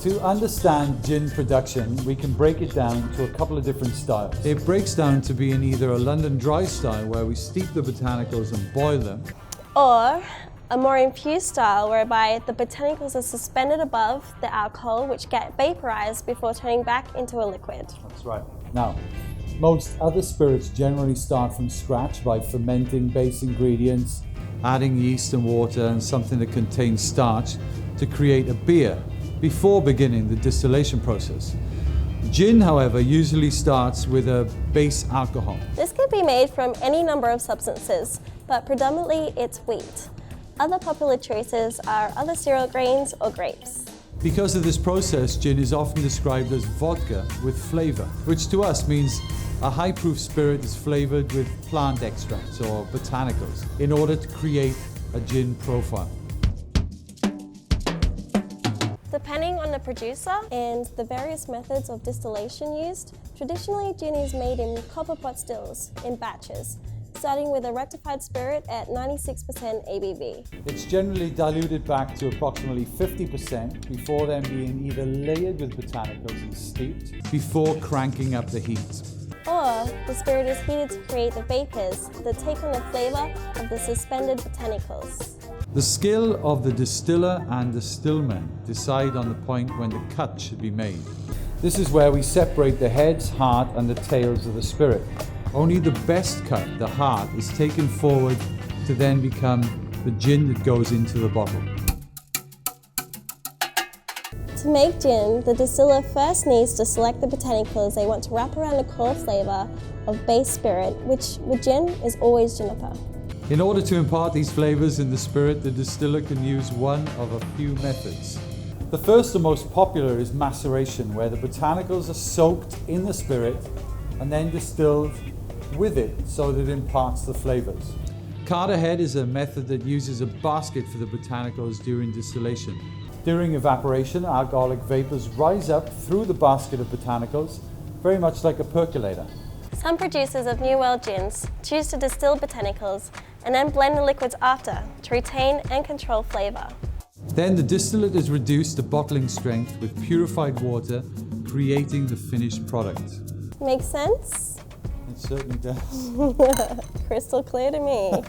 To understand gin production, we can break it down to a couple of different styles. It breaks down to being either a London dry style, where we steep the botanicals and boil them, or a more infused style whereby the botanicals are suspended above the alcohol, which get vaporized before turning back into a liquid. That's right. Now, most other spirits generally start from scratch by fermenting base ingredients, adding yeast and water and something that contains starch to create a beer before beginning the distillation process. Gin, however, usually starts with a base alcohol. This can be made from any number of substances, but predominantly it's wheat. Other popular choices are other cereal grains or grapes. Because of this process, gin is often described as vodka with flavor, which to us means a high-proof spirit is flavored with plant extracts or botanicals in order to create a gin profile. Depending on the producer and the various methods of distillation used, traditionally gin is made in copper pot stills in batches, starting with a rectified spirit at 96% ABV. It's generally diluted back to approximately 50% before then being either layered with botanicals and steeped before cranking up the heat. Or the spirit is heated to create the vapors that take on the flavor of the suspended botanicals. The skill of the distiller and distillman decide on the point when the cut should be made. This is where we separate the heads, heart and the tails of the spirit. Only the best cut, the heart, is taken forward to then become the gin that goes into the bottle. To make gin, the distiller first needs to select the botanicals they want to wrap around the core flavor of base spirit, which with gin is always juniper. In order to impart these flavors in the spirit, the distiller can use one of a few methods. The first and most popular is maceration, where the botanicals are soaked in the spirit and then distilled with it so that it imparts the flavors. Cart ahead is a method that uses a basket for the botanicals during distillation. During evaporation, alcoholic vapors rise up through the basket of botanicals, very much like a percolator. Some producers of New World gins choose to distill botanicals and then blend the liquids after to retain and control flavor. Then the distillate is reduced to bottling strength with purified water, creating the finished product. Makes sense? It certainly does. Crystal clear to me.